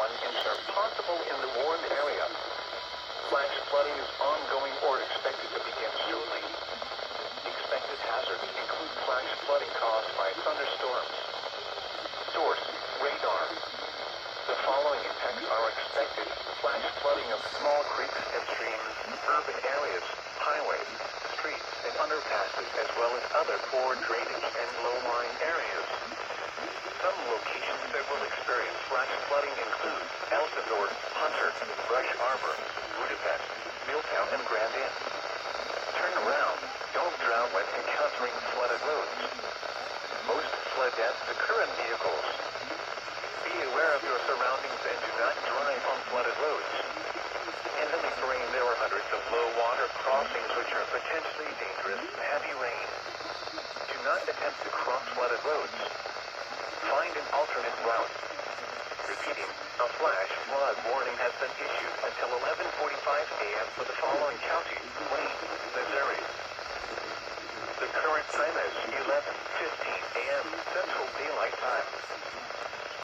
1 inch are possible in the warned area. Flash flooding is ongoing or expected to begin shortly. Expected hazards include flash flooding caused by thunderstorms. Source: radar. The following impacts are expected: flash flooding of small creeks and streams, urban areas, highways, streets, and underpasses, as well as other poor drainage and low-lying areas. Some locations that will experience flash flooding include Elsinore, Hunter, Brush Arbor, Budapest, Milltown, and Grand Inn. Turn around. Don't drown when encountering flooded roads. Most flood deaths occur in vehicles. Be aware of your surroundings and do not drive on flooded roads. In heavy rain, there are hundreds of low-water crossings which are potentially dangerous in heavy rain. Do not attempt to cross flooded roads. Find an alternate route. Repeating, a flash flood warning has been issued until 11:45 a.m. for the following counties: Wayne,